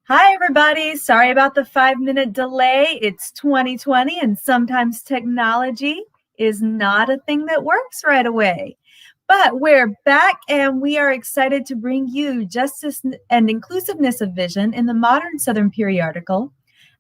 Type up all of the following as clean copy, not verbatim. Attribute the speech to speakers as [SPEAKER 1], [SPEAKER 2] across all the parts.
[SPEAKER 1] Hi, everybody. Sorry about the 5-minute delay. It's 2020, and sometimes technology is not a thing that works right away. But we're back, and we are excited to bring you Justice and Inclusiveness of Vision in the Modern Southern Periodical,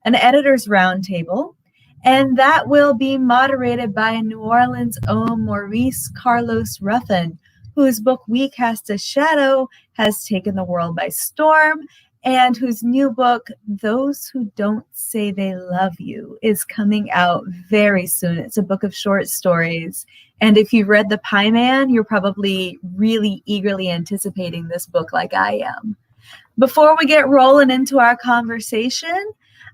[SPEAKER 1] an editor's roundtable, and that will be moderated by New Orleans' own Maurice Carlos Ruffin, whose book We Cast a Shadow has taken the world by storm, and whose new book, Those Who Don't Say They Love You, is coming out very soon. It's a book of short stories. And if you've read The Pie Man, you're probably really eagerly anticipating this book like I am. Before we get rolling into our conversation,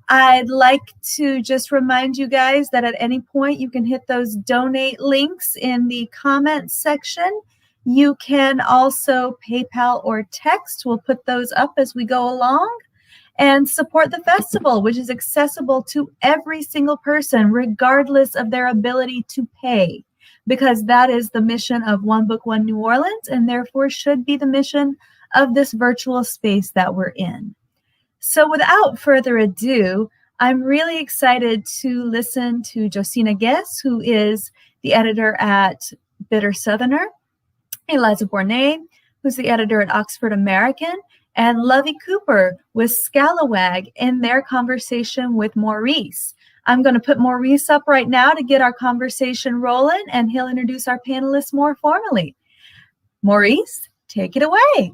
[SPEAKER 1] I'd like to just remind you guys that at any point you can hit those donate links in the comments section. You can also PayPal or text. We'll put those up as we go along. And support the festival, which is accessible to every single person, regardless of their ability to pay, because that is the mission of One Book, One New Orleans, and therefore should be the mission of this virtual space that we're in. So without further ado, I'm really excited to listen to Josina Guess, who is the editor at Bitter Southerner, Eliza Borne, who's the editor at Oxford American, and Lovey Cooper with Scalawag in their conversation with Maurice. I'm going to put Maurice up right now to get our conversation rolling, and he'll introduce our panelists more formally. Maurice, take it away.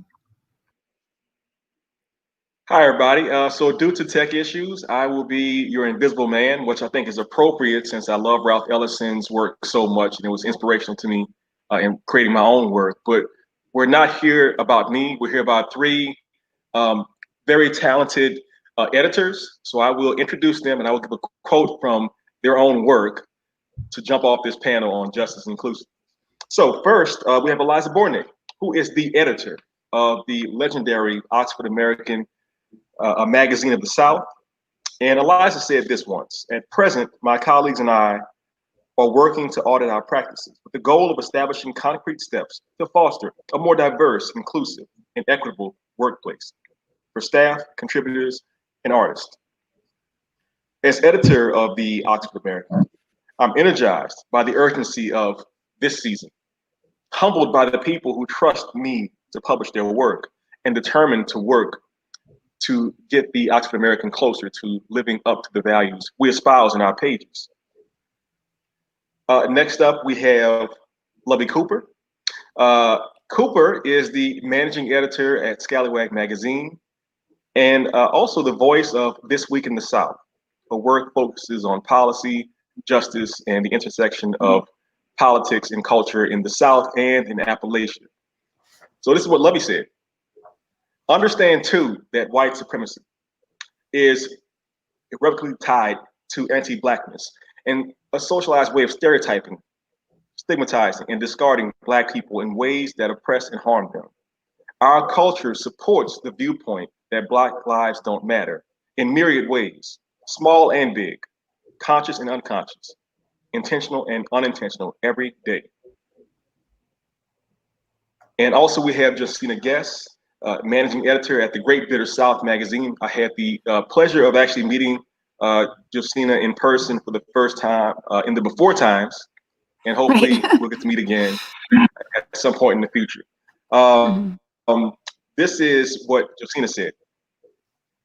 [SPEAKER 2] Hi, everybody. So due to tech issues, I will be your invisible man, which I think is appropriate since I love Ralph Ellison's work so much, and it was inspirational to me in creating my own work. But we're not here about me. We're here about three very talented editors. So I will introduce them, and I will give a quote from their own work to jump off this panel on justice and inclusion. So first, we have Eliza Borne, who is the editor of the legendary Oxford American, a magazine of the South. And Eliza said this once: "At present, my colleagues and I are working to audit our practices with the goal of establishing concrete steps to foster a more diverse, inclusive, and equitable workplace for staff, contributors, and artists." As editor of the Oxford American, I'm energized by the urgency of this season, humbled by the people who trust me to publish their work, and determined to work to get the Oxford American closer to living up to the values we espouse in our pages. Next up, we have Lovey Cooper. Cooper is the managing editor at Scalawag Magazine and also the voice of This Week in the South. Her work focuses on policy, justice, and the intersection of politics and culture in the South and in Appalachia. So this is what Lovey said: "Understand, too, that white supremacy is irrevocably tied to anti-Blackness and a socialized way of stereotyping, stigmatizing, and discarding Black people in ways that oppress and harm them. Our culture supports the viewpoint that Black lives don't matter in myriad ways, small and big, conscious and unconscious, intentional and unintentional, every day." And also we have Josina Guess, managing editor at the Great Bitter South magazine. I had the pleasure of actually meeting Josina in person for the first time in the before times, and hopefully we'll get to meet again at some point in the future. This is what Josina said: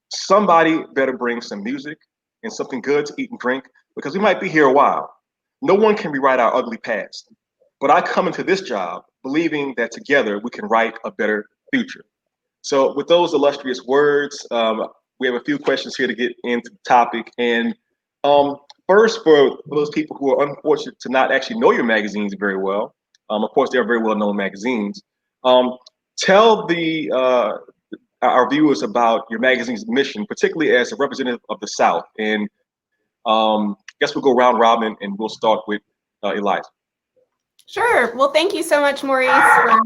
[SPEAKER 2] "Somebody better bring some music and something good to eat and drink, because we might be here a while. No one can rewrite our ugly past, but I come into this job believing that together we can write a better future." So with those illustrious words, we have a few questions here to get into the topic. And first, for those people who are unfortunate to not actually know your magazines very well, of course, they're very well-known magazines. Tell our viewers about your magazine's mission, particularly as a representative of the South. And I guess we'll go round robin, and we'll start with Eliza.
[SPEAKER 3] Sure. Well, thank you so much, Maurice, for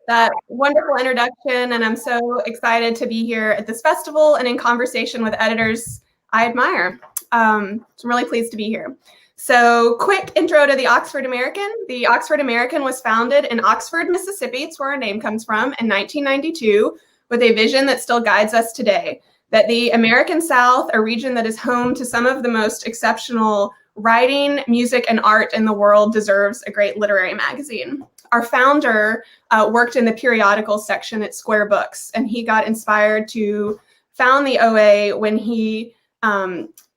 [SPEAKER 3] that wonderful introduction. And I'm so excited to be here at this festival and in conversation with editors I admire. So I'm really pleased to be here. So quick intro to the Oxford American. The Oxford American was founded in Oxford, Mississippi. It's where our name comes from, in 1992, with a vision that still guides us today: that the American South, a region that is home to some of the most exceptional writing, music, and art in the world, deserves a great literary magazine. Our founder worked in the periodical section at Square Books, and he got inspired to found the OA when he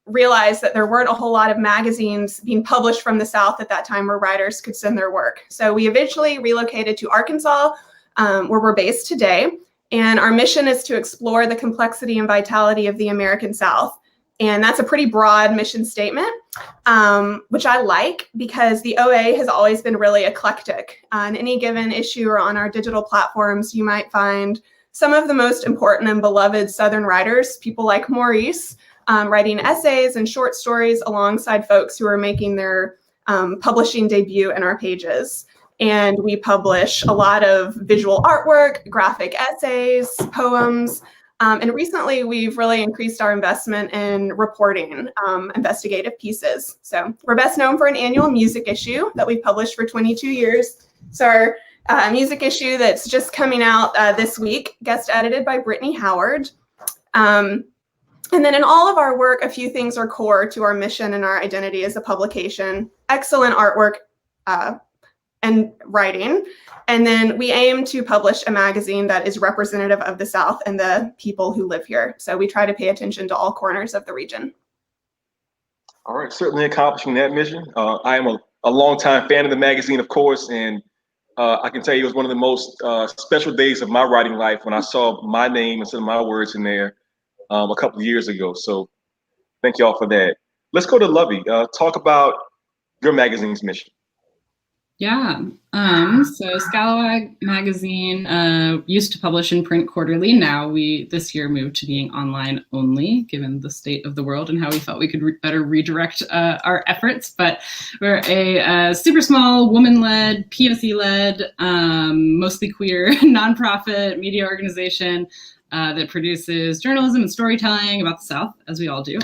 [SPEAKER 3] realized that there weren't a whole lot of magazines being published from the South at that time where writers could send their work. So we eventually relocated to Arkansas, where we're based today. And our mission is to explore the complexity and vitality of the American South. And that's a pretty broad mission statement, which I like because the OA has always been really eclectic. On any given issue or on our digital platforms, you might find some of the most important and beloved Southern writers, people like Maurice, writing essays and short stories alongside folks who are making their publishing debut in our pages. And we publish a lot of visual artwork, graphic essays, poems, and recently we've really increased our investment in reporting investigative pieces. So we're best known for an annual music issue that we've published for 22 years. So our music issue that's just coming out this week, guest edited by Brittany Howard. And then in all of our work, a few things are core to our mission and our identity as a publication: excellent artwork and writing. And then we aim to publish a magazine that is representative of the South and the people who live here. So we try to pay attention to all corners of the region.
[SPEAKER 2] All right, certainly accomplishing that mission. I am a longtime fan of the magazine, of course, and I can tell you it was one of the most special days of my writing life when I saw my name and some of my words in there a couple of years ago. So thank you all for that. Let's go to Lovey. Talk about your magazine's mission.
[SPEAKER 4] Yeah, so Scalawag Magazine used to publish in print quarterly. Now we this year moved to being online only, given the state of the world and how we felt we could better redirect our efforts. But we're a super small, woman-led, POC-led, mostly queer nonprofit media organization that produces journalism and storytelling about the South, as we all do.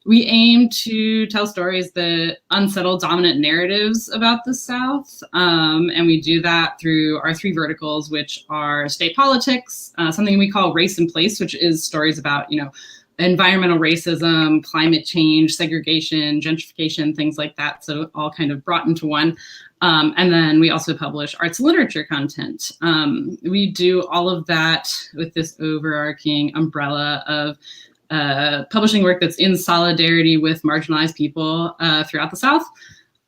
[SPEAKER 4] We aim to tell stories that unsettle dominant narratives about the South, and we do that through our 3 verticals, which are state politics, something we call race and place, which is stories about, environmental racism, climate change, segregation, gentrification, things like that. So all kind of brought into one. And then we also publish arts and literature content. We do all of that with this overarching umbrella of publishing work that's in solidarity with marginalized people throughout the South.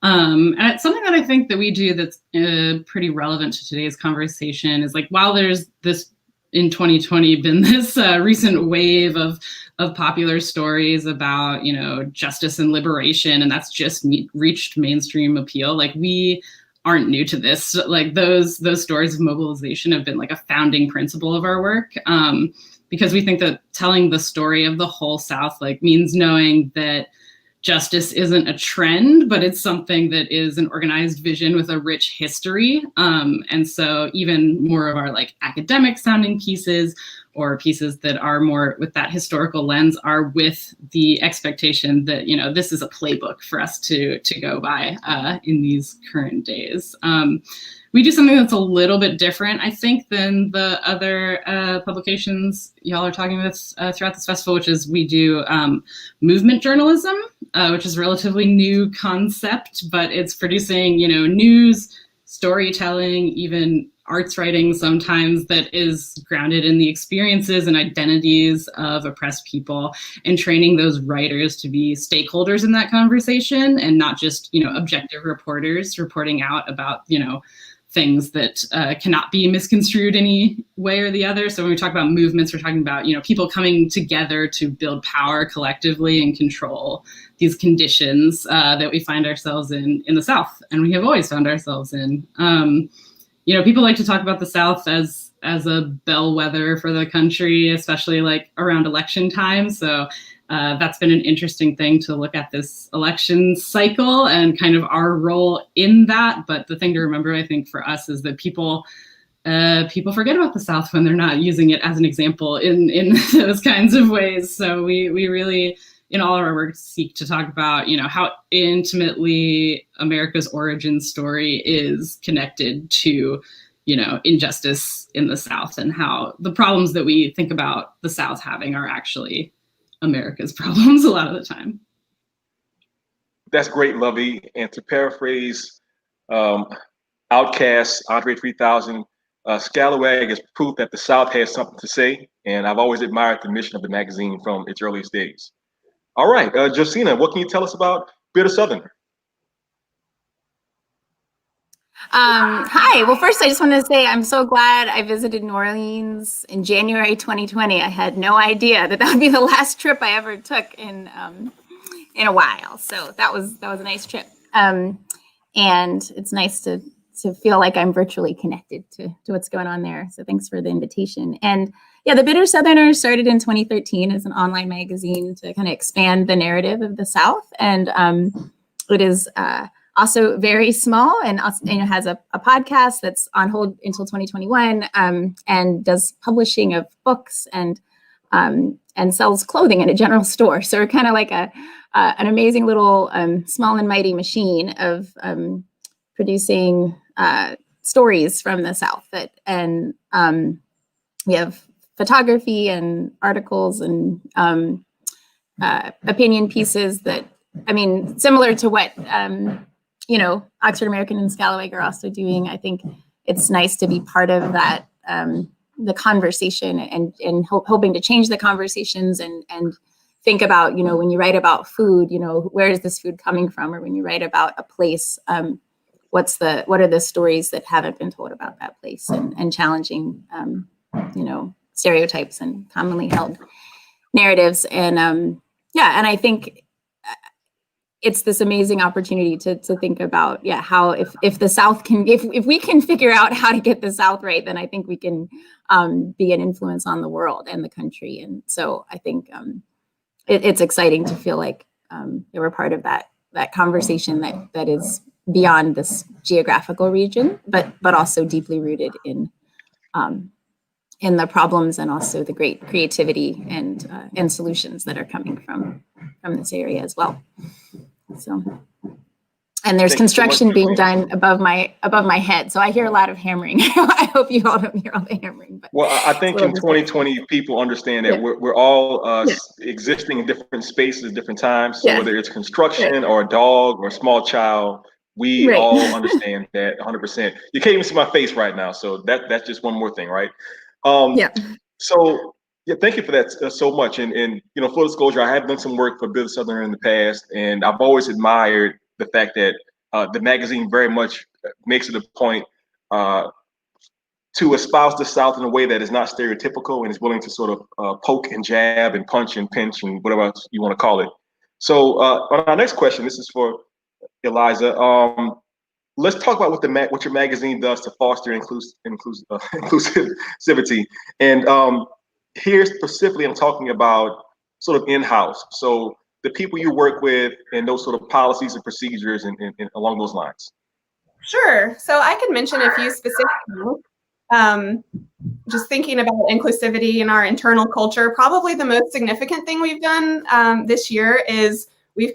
[SPEAKER 4] And it's something that I think that we do that's pretty relevant to today's conversation is like, while there's this in 2020 been this recent wave of popular stories about, justice and liberation, and that's just reached mainstream appeal. Like, we aren't new to this. Like, those stories of mobilization have been like a founding principle of our work. Because we think that telling the story of the whole South means knowing that justice isn't a trend, but it's something that is an organized vision with a rich history. And so even more of our academic sounding pieces or pieces that are more with that historical lens are with the expectation that, this is a playbook for us to go by in these current days. We do something that's a little bit different, I think, than the other publications y'all are talking with throughout this festival, which is we do movement journalism, which is a relatively new concept, but it's producing, news, storytelling, even arts writing sometimes that is grounded in the experiences and identities of oppressed people, and training those writers to be stakeholders in that conversation and not just, objective reporters reporting out about, things that cannot be misconstrued any way or the other. So when we talk about movements, we're talking about, people coming together to build power collectively and control these conditions that we find ourselves in the South, and we have always found ourselves in. People like to talk about the South as a bellwether for the country, especially around election time. So that's been an interesting thing to look at this election cycle and kind of our role in that. But the thing to remember, I think, for us is that people forget about the South when they're not using it as an example in those kinds of ways. So we really, in all of our work, seek to talk about, how intimately America's origin story is connected to injustice in the South, and how the problems that we think about the South having are actually America's problems a lot of the time.
[SPEAKER 2] That's great, Lovey. And to paraphrase Outkast's Andre 3000, Scalawag is proof that the South has something to say, and I've always admired the mission of the magazine from its earliest days. All right, Josina, what can you tell us about Bitter Southerner?
[SPEAKER 5] Hi. Well, first, I just want to say I'm so glad I visited New Orleans in January 2020. I had no idea that would be the last trip I ever took in a while. So that was a nice trip. And it's nice to feel like I'm virtually connected to what's going on there. So thanks for the invitation. And yeah, the Bitter Southerner started in 2013 as an online magazine to kind of expand the narrative of the South. And it is also very small, and also, has a podcast that's on hold until 2021, and does publishing of books and sells clothing in a general store. So we're kind of like an amazing little small and mighty machine of producing stories from the South. And we have photography and articles and opinion pieces that, similar to what Oxford American and Scalawag are also doing. I think it's nice to be part of that, the conversation, and hoping to change the conversations and think about, when you write about food, where is this food coming from? Or when you write about a place, what are the stories that haven't been told about that place, and challenging, stereotypes and commonly held narratives. And and I think it's this amazing opportunity to think about, how if the South can, if we can figure out how to get the South right, then I think we can be an influence on the world and the country. And so I think it's exciting to feel like we're part of that conversation that is beyond this geographical region, but also deeply rooted in the problems and also the great creativity and solutions that are coming from this area as well. So, and there's construction being done above my head, so I hear a lot of hammering. I hope you all don't hear all the hammering. But
[SPEAKER 2] well, I think in 2020, people understand that we're all existing in different spaces, different times. So whether it's construction or a dog or a small child, we all understand that 100%. You can't even see my face right now, so that's just one more thing, right? So thank you for that so much. And full disclosure, I have done some work for Bitter Southerner in the past, and I've always admired the fact that the magazine very much makes it a point to espouse the South in a way that is not stereotypical and is willing to sort of poke and jab and punch and pinch and whatever else you want to call it. So on our next question, this is for Eliza. Let's talk about what your magazine does to foster inclusivity. And here specifically, I'm talking about sort of in-house. So the people you work with and those sort of policies and procedures and along those lines.
[SPEAKER 3] Sure. So I could mention a few specific just thinking about inclusivity in our internal culture. Probably the most significant thing we've done this year is we've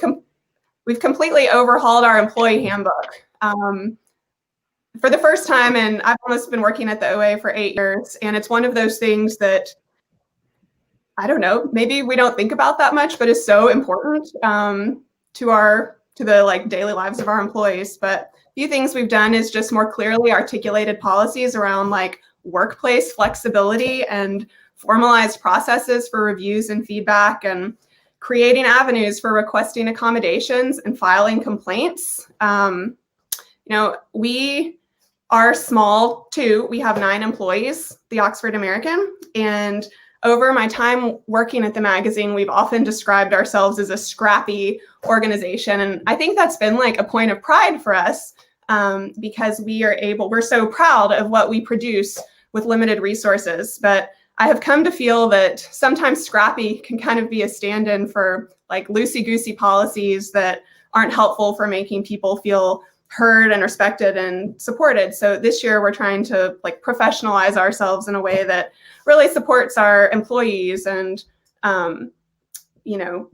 [SPEAKER 3] completely overhauled our employee handbook. For the first time, and I've almost been working at the OA for 8 years, and it's one of those things that, I don't know, maybe we don't think about that much, but is so important to the daily lives of our employees. But a few things we've done is just more clearly articulated policies around workplace flexibility and formalized processes for reviews and feedback, and creating avenues for requesting accommodations and filing complaints. We are small too. We have 9 employees, the Oxford American, and over my time working at the magazine, we've often described ourselves as a scrappy organization. And I think that's been a point of pride for us because we're so proud of what we produce with limited resources. But I have come to feel that sometimes scrappy can kind of be a stand-in for loosey-goosey policies that aren't helpful for making people feel heard and respected and supported. So this year we're trying to professionalize ourselves in a way that really supports our employees and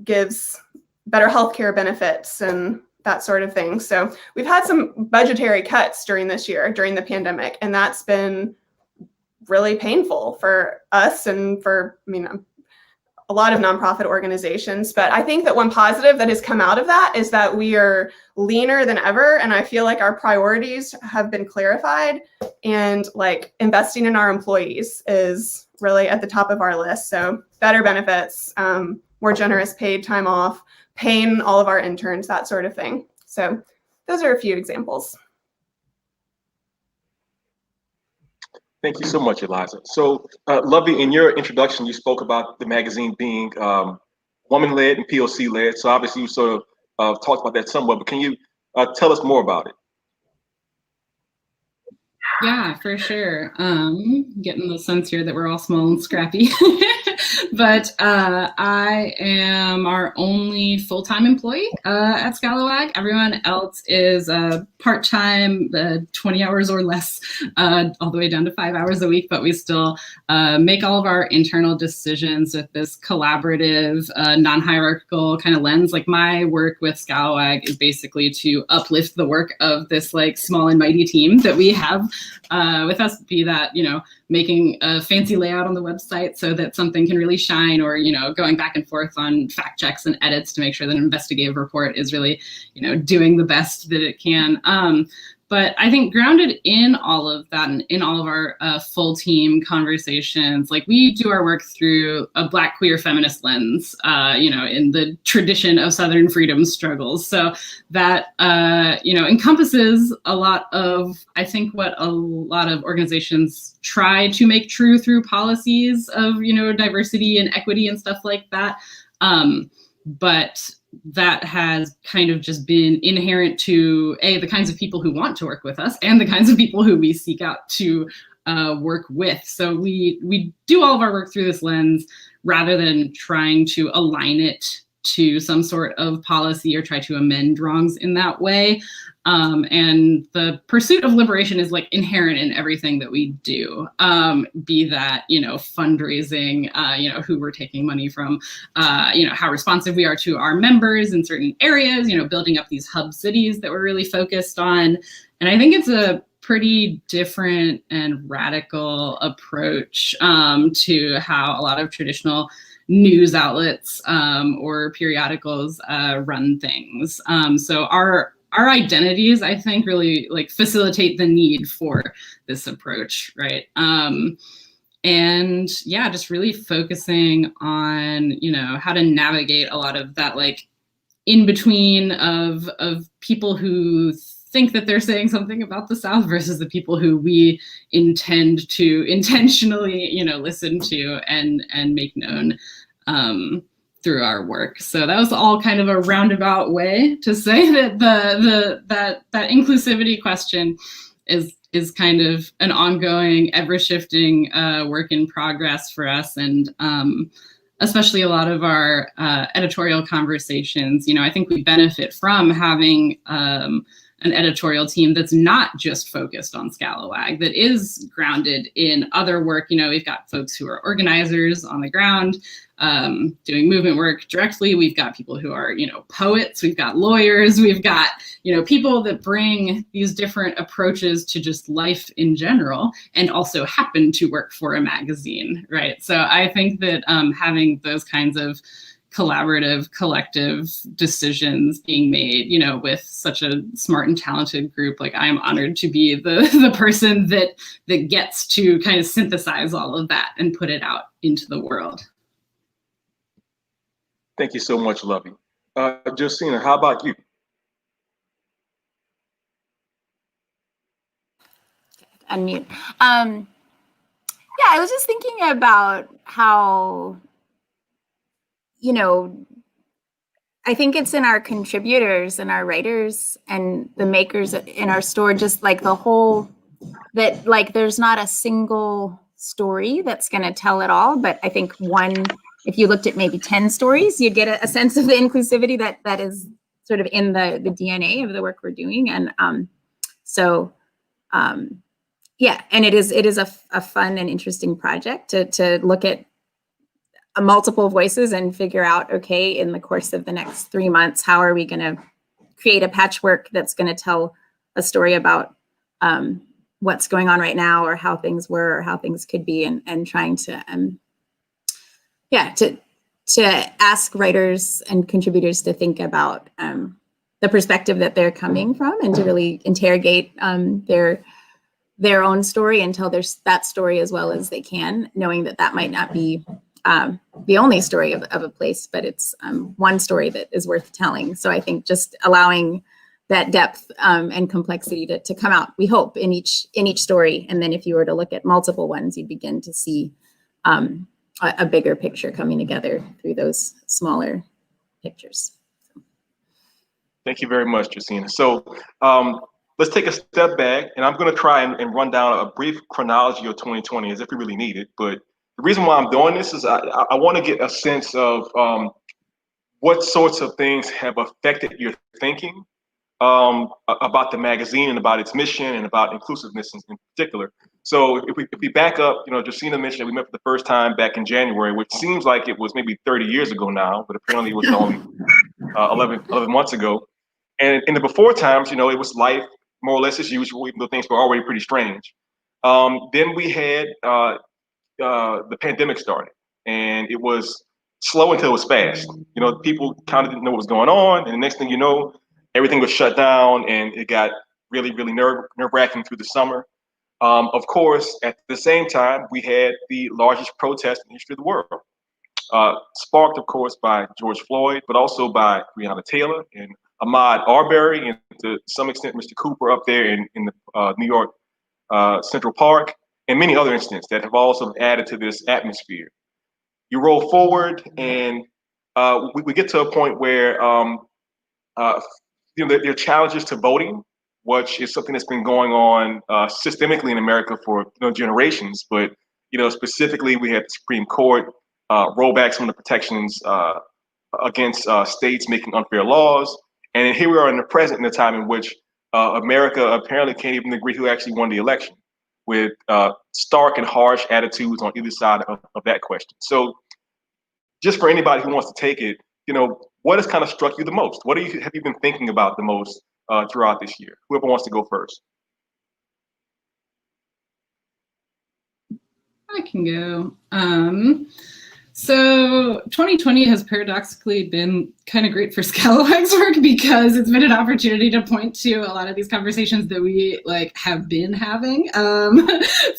[SPEAKER 3] gives better healthcare benefits and that sort of thing. So we've had some budgetary cuts during this year, during the pandemic, and that's been really painful for us and for, a lot of nonprofit organizations. But I think that one positive that has come out of that is that we are leaner than ever. And I feel like our priorities have been clarified, and like investing in our employees is really at the top of our list. So better benefits, more generous paid time off, paying all of our interns, that sort of thing. So those are a few examples.
[SPEAKER 2] Thank you so much, Eliza. So, Lovey, in your introduction, you spoke about the magazine being woman-led and POC-led. So obviously you sort of talked about that somewhat, but can you tell us more about it?
[SPEAKER 4] Yeah, for sure. Getting the sense here that we're all small and scrappy. But I am our only full-time employee at Scalawag. Everyone else is part-time, 20 hours or less, all the way down to 5 hours a week. But we still make all of our internal decisions with this collaborative, non-hierarchical kind of lens. Like my work with Scalawag is basically to uplift the work of this like small and mighty team that we have with us, be that, making a fancy layout on the website so that something can really shine, or, going back and forth on fact checks and edits to make sure that an investigative report is really, doing the best that it can. But I think grounded in all of that and in all of our full team conversations, like we do our work through a Black queer feminist lens, in the tradition of Southern freedom struggles. So that, encompasses a lot of, I think, what a lot of organizations try to make true through policies of, diversity and equity and stuff like that. But that has kind of just been inherent to the kinds of people who want to work with us and the kinds of people who we seek out to work with. So we do all of our work through this lens rather than trying to align it to some sort of policy or try to amend wrongs in that way. And the pursuit of liberation is like inherent in everything that we do, be that, fundraising, who we're taking money from, how responsive we are to our members in certain areas, building up these hub cities that we're really focused on. And I think it's a pretty different and radical approach to how a lot of traditional news outlets or periodicals run things. So our identities, I think, really like facilitate the need for this approach, right? And yeah, just really focusing on, how to navigate a lot of that like in between of people who think that they're saying something about the South versus the people who we intend to intentionally, listen to and make known through our work. So that was all kind of a roundabout way to say that that inclusivity question is kind of an ongoing, ever-shifting work in progress for us, and especially a lot of our editorial conversations. I think we benefit from having an editorial team that's not just focused on Scalawag, that is grounded in other work. We've got folks who are organizers on the ground, doing movement work directly. We've got people who are, poets. We've got lawyers. We've got, people that bring these different approaches to just life in general, and also happen to work for a magazine, right? So I think that having those kinds of collaborative, collective decisions being made, with such a smart and talented group, like I'm honored to be the person that gets to kind of synthesize all of that and put it out into the world.
[SPEAKER 2] Thank you so much, Lovey. Josina, how about you?
[SPEAKER 5] Unmute. Yeah, I was just thinking about how, I think it's in our contributors and our writers and the makers in our store, just like the whole, that like there's not a single story that's going to tell it all. But I think if you looked at maybe 10 stories, you'd get a sense of the inclusivity that is sort of in the DNA of the work we're doing. And yeah, and it is a fun and interesting project to look at multiple voices and figure out, okay, in the course of the next 3 months, how are we going to create a patchwork that's going to tell a story about what's going on right now, or how things were, or how things could be, and trying to ask writers and contributors to think about the perspective that they're coming from, and to really interrogate their own story and tell that story as well as they can, knowing that that might not be the only story of a place, but it's one story that is worth telling. So I think just allowing that depth and complexity to come out, we hope, in each story. And then if you were to look at multiple ones, you begin to see a bigger picture coming together through those smaller pictures.
[SPEAKER 2] Thank you very much, Josina. So let's take a step back, and I'm going to try and run down a brief chronology of 2020 as if we really need it. But the reason why I'm doing this is I want to get a sense of what sorts of things have affected your thinking about the magazine and about its mission and about inclusiveness in particular. So if we back up, Josina mentioned that we met for the first time back in January, which seems like it was maybe 30 years ago now, but apparently it was only 11 months ago. And in the before times, it was life more or less as usual, even though things were already pretty strange. Then we had the pandemic started, and it was slow until it was fast. People kind of didn't know what was going on, and the next thing you know, everything was shut down, and it got really, really nerve-wracking through the summer. Of course, at the same time, we had the largest protest in the history of the world, sparked, of course, by George Floyd, but also by Breonna Taylor and Ahmaud Arbery, and to some extent, Mr. Cooper up there in the New York Central Park, and many other incidents that have also added to this atmosphere. You roll forward, and we get to a point where there are challenges to voting, which is something that's been going on systemically in America for generations. But specifically, we had the Supreme Court roll back some of the protections against states making unfair laws, and here we are in the present, in a time in which America apparently can't even agree who actually won the election, with stark and harsh attitudes on either side of that question. So, just for anybody who wants to take it, what has kind of struck you the most? What have you been thinking about the most throughout this year? Whoever wants to go first.
[SPEAKER 4] I can go. So 2020 has paradoxically been kind of great for Scalawag's work, because it's been an opportunity to point to a lot of these conversations that we have been having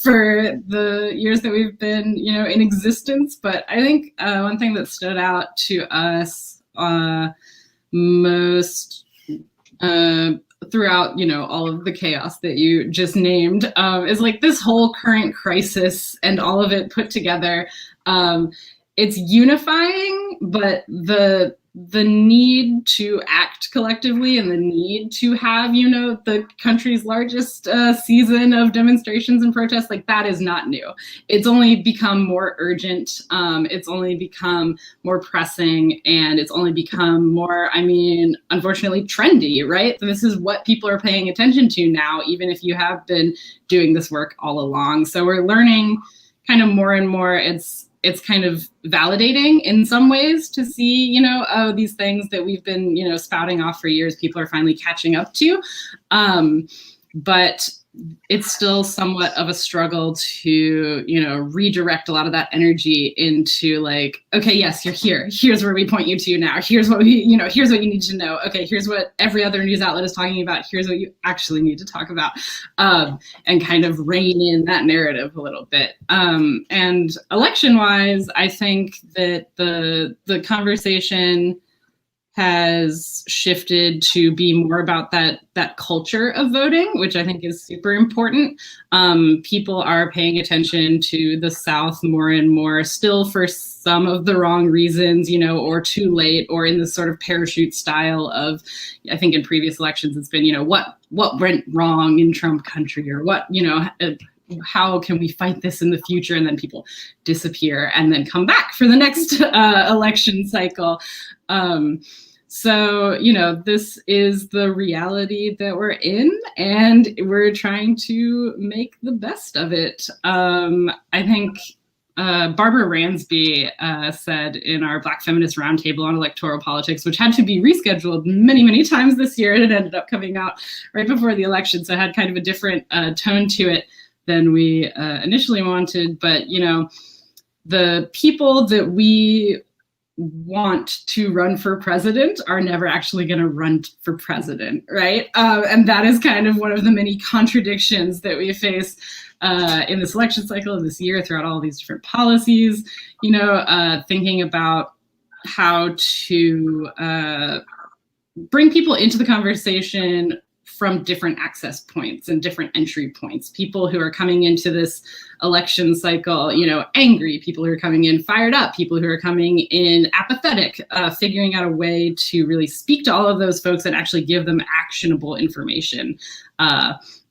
[SPEAKER 4] for the years that we've been in existence. But I think one thing that stood out to us most throughout all of the chaos that you just named is this whole current crisis and all of it put together. It's unifying, but the need to act collectively and the need to have, the country's largest season of demonstrations and protests, that is not new. It's only become more urgent. It's only become more pressing, and it's only become more, unfortunately, trendy, right? This is what people are paying attention to now, even if you have been doing this work all along. So we're learning kind of more and more. It's kind of validating in some ways to see, these things that we've been, spouting off for years, people are finally catching up to. But it's still somewhat of a struggle to, redirect a lot of that energy into okay, yes, you're here. Here's where we point you to now. Here's what here's what you need to know. Okay, here's what every other news outlet is talking about. Here's what you actually need to talk about, and kind of rein in that narrative a little bit. And election-wise, I think that the conversation has shifted to be more about that culture of voting, which I think is super important. People are paying attention to the South more and more, still for some of the wrong reasons, or too late, or in this sort of parachute style of, I think in previous elections, it's been, what went wrong in Trump country, or what, how can we fight this in the future? And then people disappear and then come back for the next election cycle. So, this is the reality that we're in, and we're trying to make the best of it. I think Barbara Ransby said in our Black Feminist Roundtable on electoral politics, which had to be rescheduled many, many times this year, and it ended up coming out right before the election, so it had kind of a different tone to it than we initially wanted. But, you know, the people that we want to run for president are never actually going to run for president, right? And that is kind of one of the many contradictions that we face in this election cycle of this year throughout all these different policies, you know, thinking about how to bring people into the conversation from different access points and different entry points. People who are coming into this election cycle, you know, angry, people who are coming in fired up, people who are coming in apathetic, figuring out a way to really speak to all of those folks and actually give them actionable information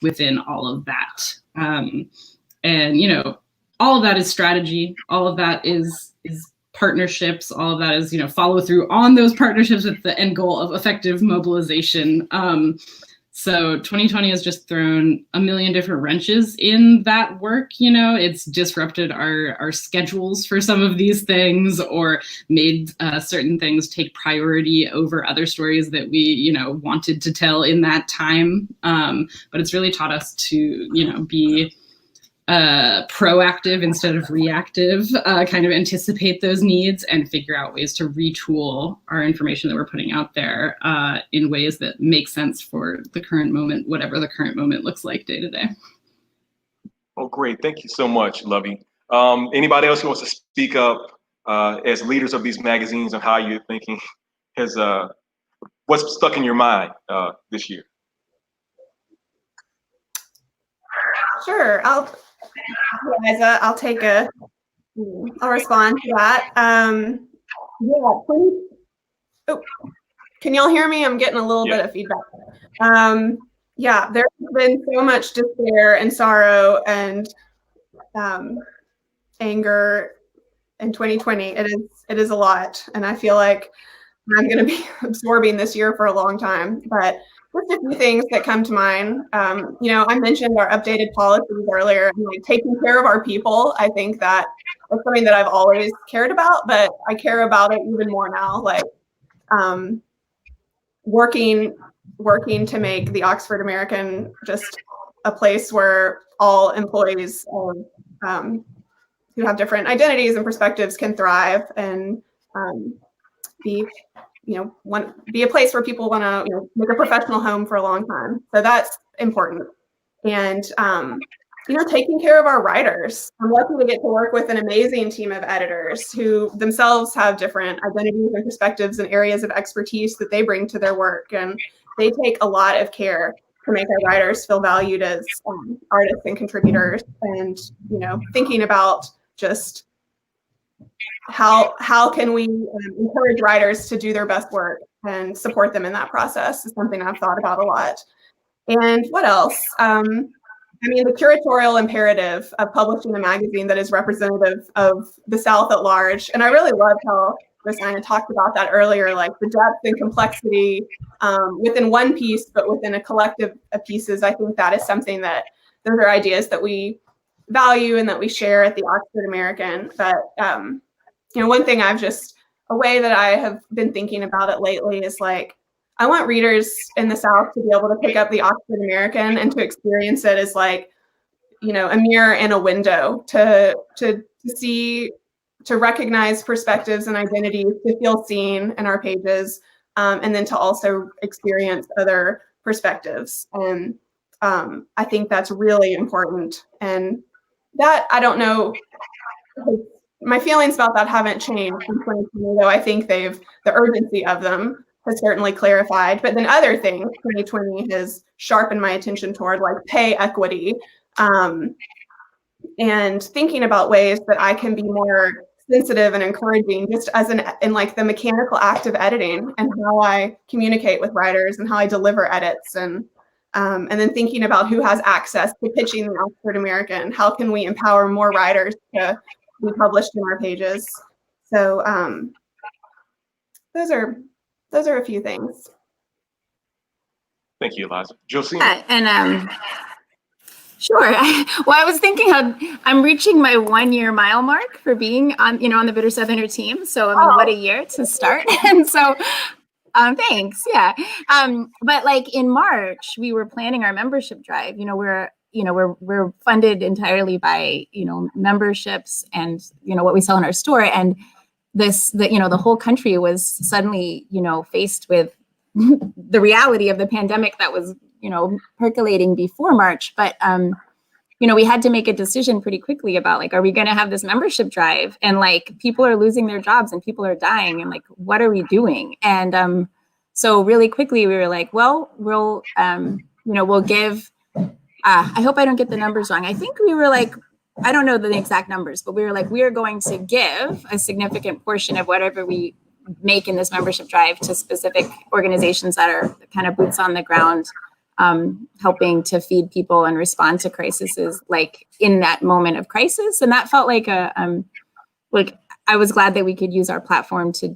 [SPEAKER 4] within all of that. And, you know, all of that is strategy. All of that is partnerships. All of that is, you know, follow through on those partnerships with the end goal of effective mobilization. So 2020 has just thrown a million different wrenches in that work. You know, it's disrupted our schedules for some of these things, or made certain things take priority over other stories that we, you know, wanted to tell in that time. But it's really taught us to, you know, be proactive instead of reactive, kind of anticipate those needs and figure out ways to retool our information that we're putting out there in ways that make sense for the current moment, whatever the current moment looks like day to day.
[SPEAKER 2] Oh, great. Thank you so much, Lovey. Anybody else who wants to speak up as leaders of these magazines on how you're thinking has what's stuck in your mind this year?
[SPEAKER 3] Sure, Eliza, I'll respond to that. Yeah, please. Oh, can y'all hear me? I'm getting a little bit of feedback. Yeah, there's been so much despair and sorrow and anger in 2020. It is a lot, and I feel like I'm going to be absorbing this year for a long time. But just a few things that come to mind. You know, I mentioned our updated policies earlier, and like taking care of our people. I think that's something that I've always cared about, but I care about it even more now. Like working to make the Oxford American just a place where all employees who have different identities and perspectives can thrive and be a place where people want to, you know, make a professional home for a long time. So that's important. And, you know, taking care of our writers. I'm lucky to get to work with an amazing team of editors who themselves have different identities and perspectives and areas of expertise that they bring to their work. And they take a lot of care to make our writers feel valued as artists and contributors. And, you know, thinking about just how can we encourage writers to do their best work and support them in that process is something I've thought about a lot. And what else? I mean, the curatorial imperative of publishing a magazine that is representative of the South at large. And I really loved how Josina talked about that earlier, like the depth and complexity within one piece, but within a collective of pieces. I think that is something that those are ideas that we value and that we share at the Oxford American. But you know, one thing a way that I have been thinking about it lately is like, I want readers in the South to be able to pick up the Oxford American and to experience it as like, you know, a mirror and a window to see, to recognize perspectives and identities, to feel seen in our pages, and then to also experience other perspectives. And I think that's really important. And that, I don't know, my feelings about that haven't changed in 2020, though I think the urgency of them has certainly clarified. But then other things, 2020 has sharpened my attention toward like pay equity, and thinking about ways that I can be more sensitive and encouraging just as in like the mechanical act of editing and how I communicate with writers and how I deliver edits, and then thinking about who has access to pitching the Oxford American. How can we empower more writers to be published in our pages? So those are a few things.
[SPEAKER 2] Thank you, Eliza. Josina.
[SPEAKER 5] Yeah, and Sure. Well, I was thinking how I'm reaching my 1-year mile mark for being on, on the Bitter Southerner team. So I mean, what a year to start. And so, thanks. Yeah. But like in March, we were planning our membership drive. We're funded entirely by memberships and what we sell in our store. And the whole country was suddenly faced with the reality of the pandemic that was percolating before March. But, we had to make a decision pretty quickly about like, are we going to have this membership drive? And like, people are losing their jobs and people are dying. And like, what are we doing? And so really quickly, we were like, well, we'll give, I hope I don't get the numbers wrong. I think we were like, I don't know the exact numbers, but we were like, we are going to give a significant portion of whatever we make in this membership drive to specific organizations that are kind of boots on the ground, helping to feed people and respond to crises like in that moment of crisis. And that felt like I was glad that we could use our platform to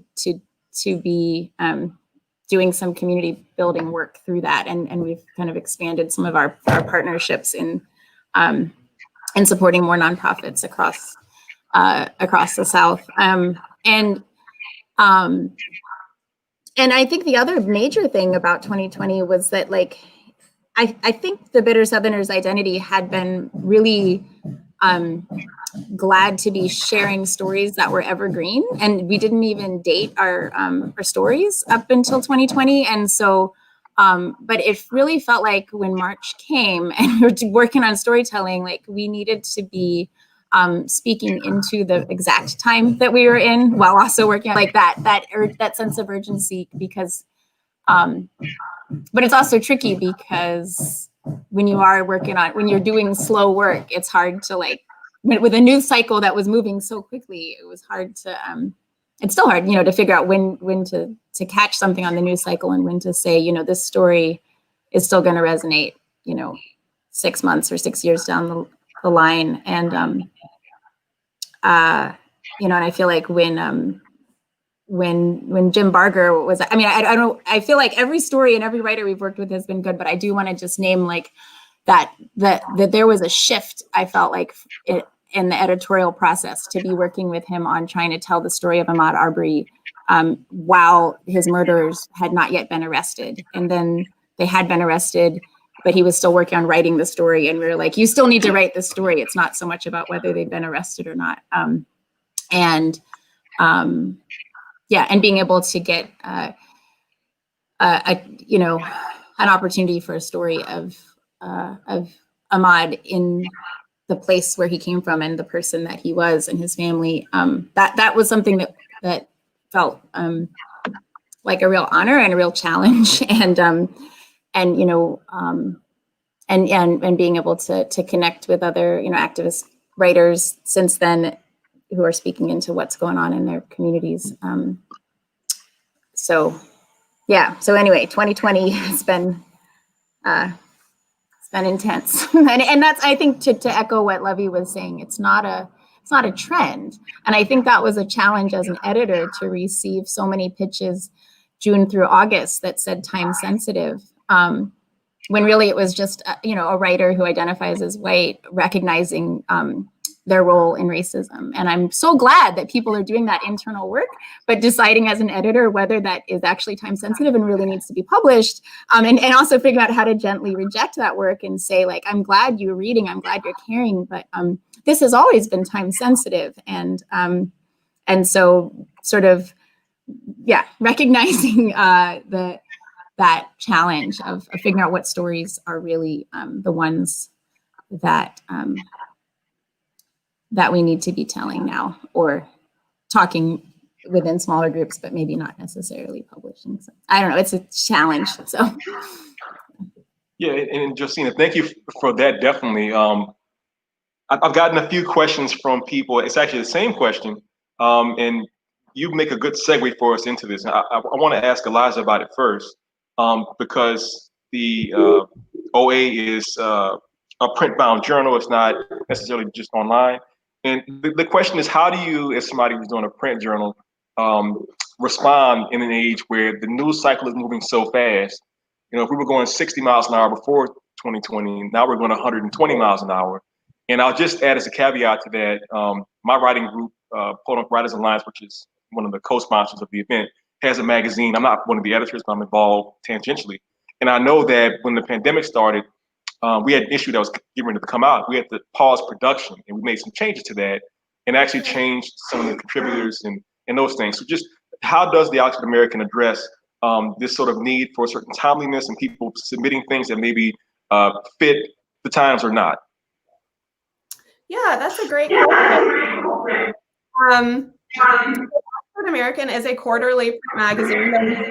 [SPEAKER 5] be doing some community building work through that. And we've kind of expanded some of our partnerships in supporting more nonprofits across the South. And I think the other major thing about 2020 was that like, I think the Bitter Southerners identity had been really glad to be sharing stories that were evergreen, and we didn't even date our stories up until 2020. And so, but it really felt like when March came and we were working on storytelling, like we needed to be speaking into the exact time that we were in, while also working on like that sense of urgency, because but it's also tricky because when you're doing slow work, it's hard to like, with a news cycle that was moving so quickly, it was hard to, it's still hard, to figure out when to catch something on the news cycle and when to say, this story is still going to resonate, 6 months or 6 years down the line. And, and I feel like when Jim Barger was, I feel like every story and every writer we've worked with has been good, but I do want to just name like that there was a shift, I felt like in the editorial process, to be working with him on trying to tell the story of Ahmaud Arbery while his murderers had not yet been arrested. And then they had been arrested, but he was still working on writing the story. And we were like, you still need to write the story. It's not so much about whether they've been arrested or not. And being able to get an opportunity for a story of Ahmaud in the place where he came from and the person that he was and his family. That was something that felt like a real honor and a real challenge, and being able to connect with other activist writers since then who are speaking into what's going on in their communities. So anyway, 2020 has been intense. and that's, I think, to echo what Lovey was saying, it's not a trend. And I think that was a challenge as an editor, to receive so many pitches June through August that said time sensitive, when really it was just a writer who identifies as white recognizing their role in racism. And I'm so glad that people are doing that internal work, but deciding as an editor whether that is actually time sensitive and really needs to be published, and also figuring out how to gently reject that work and say, like, I'm glad you're reading, I'm glad you're caring, but this has always been time sensitive. And so sort of, recognizing that challenge of figuring out what stories are really the ones that we need to be telling now, or talking within smaller groups, but maybe not necessarily publishing. So I don't know, it's a challenge. So.
[SPEAKER 2] Yeah, and Josina, thank you for that. Definitely. I've gotten a few questions from people. It's actually the same question. And you make a good segue for us into this. I want to ask Eliza about it first, because the OA is a print-bound journal. It's not necessarily just online. And the question is, how do you, as somebody who's doing a print journal, respond in an age where the news cycle is moving so fast? If we were going 60 miles an hour before 2020. Now we're going 120 miles an hour. And I'll just add as a caveat to that, my writing group, Peauxdunque Writers Alliance, which is one of the co-sponsors of the event, has a magazine. I'm not one of the editors, but I'm involved tangentially. And I know that when the pandemic started, we had an issue that was getting ready to come out. We had to pause production, and we made some changes to that and actually changed some of the contributors and those things. So just how does the Oxford American address this sort of need for a certain timeliness and people submitting things that maybe fit the times or not?
[SPEAKER 3] Yeah, that's a great question. Oxford American is a quarterly print magazine that we have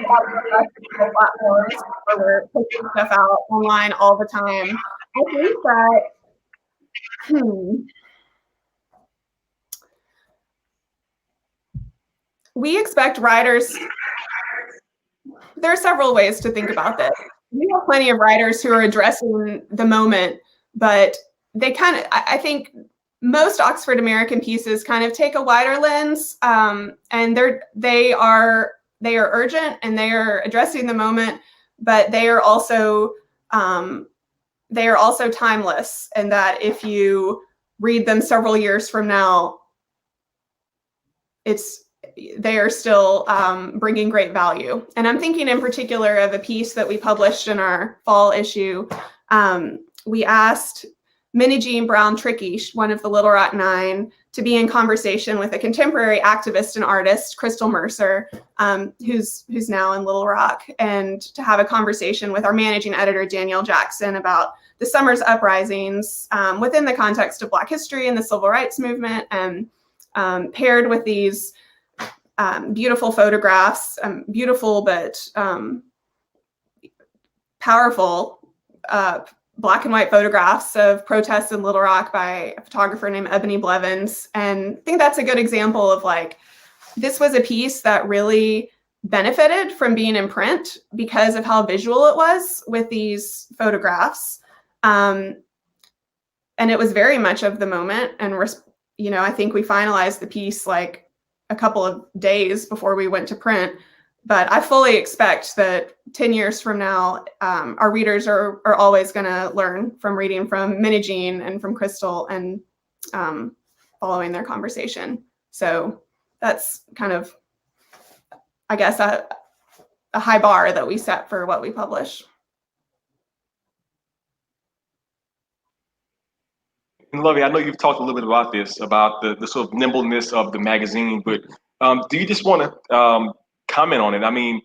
[SPEAKER 3] platforms where we're putting stuff out online all the time. I think that we expect writers. There are several ways to think about this. We have plenty of writers who are addressing the moment, but they kind of, I think most Oxford American pieces kind of take a wider lens, and they are urgent and they are addressing the moment, but they are also timeless, and that if you read them several years from now, they are still bringing great value. And I'm thinking in particular of a piece that we published in our fall issue. We asked Minnie Jean Brown Trickey, one of the Little Rock Nine, to be in conversation with a contemporary activist and artist, Crystal Mercer, who's now in Little Rock, and to have a conversation with our managing editor, Danielle Jackson, about the summer's uprisings within the context of Black history and the civil rights movement, and paired with these beautiful photographs, beautiful but powerful black and white photographs of protests in Little Rock by a photographer named Ebony Blevins. And I think that's a good example of, like, this was a piece that really benefited from being in print because of how visual it was with these photographs. And it was very much of the moment. And I think we finalized the piece like a couple of days before we went to print. But I fully expect that 10 years from now, our readers are always going to learn from reading from Minnie Jean and from Crystal and following their conversation. So that's kind of, I guess, a high bar that we set for what we publish.
[SPEAKER 2] And Lovey, I know you've talked a little bit about this, about the sort of nimbleness of the magazine, but do you just want to comment on it? I mean,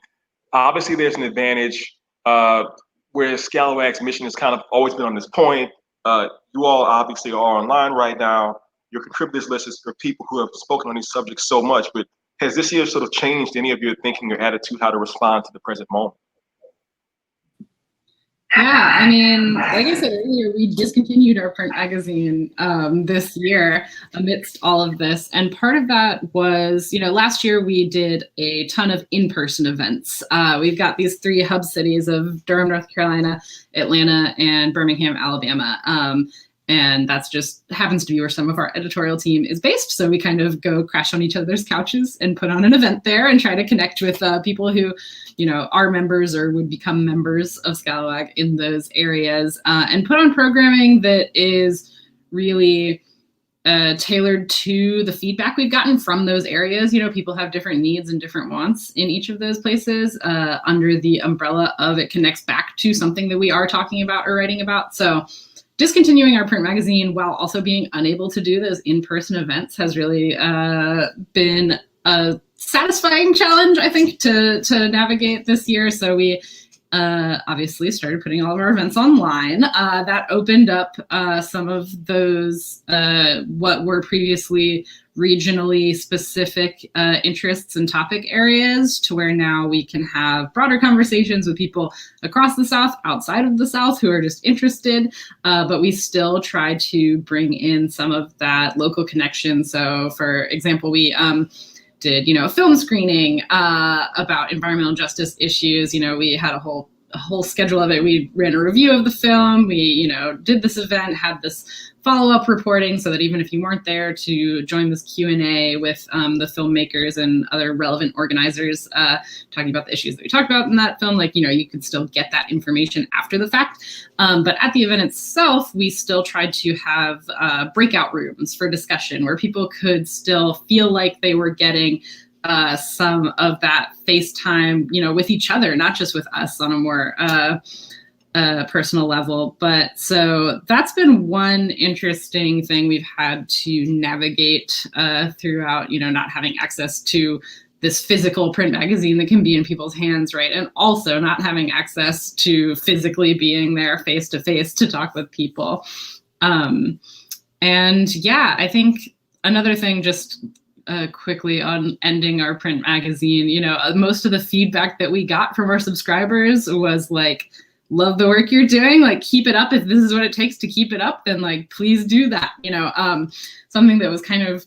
[SPEAKER 2] obviously there's an advantage where Scalawag's mission has kind of always been on this point. You all obviously are online right now. Your contributors list is for people who have spoken on these subjects so much, but has this year sort of changed any of your thinking or attitude, how to respond to the present moment?
[SPEAKER 4] Yeah, I mean, like I said earlier, we discontinued our print magazine this year amidst all of this. And part of that was, last year we did a ton of in-person events. We've got these 3 hub cities of Durham, North Carolina, Atlanta, and Birmingham, Alabama. And that's just happens to be where some of our editorial team is based. So we kind of go crash on each other's couches and put on an event there and try to connect with people who, are members or would become members of Scalawag in those areas, and put on programming that is really tailored to the feedback we've gotten from those areas. People have different needs and different wants in each of those places, under the umbrella of it connects back to something that we are talking about or writing about. So discontinuing our print magazine while also being unable to do those in-person events has really been a satisfying challenge, I think, to navigate this year. So we obviously started putting all of our events online. That opened up some of those what were previously regionally specific interests and topic areas, to where now we can have broader conversations with people across the South, outside of the South, who are just interested, but we still try to bring in some of that local connection. So for example, we did, a film screening about environmental justice issues. We had a whole whole schedule of it. We ran a review of the film. We, you know, did this event, had this follow-up reporting so that even if you weren't there to join this Q&A with the filmmakers and other relevant organizers talking about the issues that we talked about in that film, like, you know, you could still get that information after the fact. But at the event itself, we still tried to have breakout rooms for discussion where people could still feel like they were getting some of that FaceTime, you know, with each other, not just with us on a more personal level. But so that's been one interesting thing we've had to navigate throughout, you know, not having access to this physical print magazine that can be in people's hands, right? And also not having access to physically being there face to face to talk with people. And yeah, I think another thing, just quickly on ending our print magazine, you know, most of the feedback that we got from our subscribers was like, love the work you're doing, like keep it up. If this is what it takes to keep it up, then like please do that. You know, something that was kind of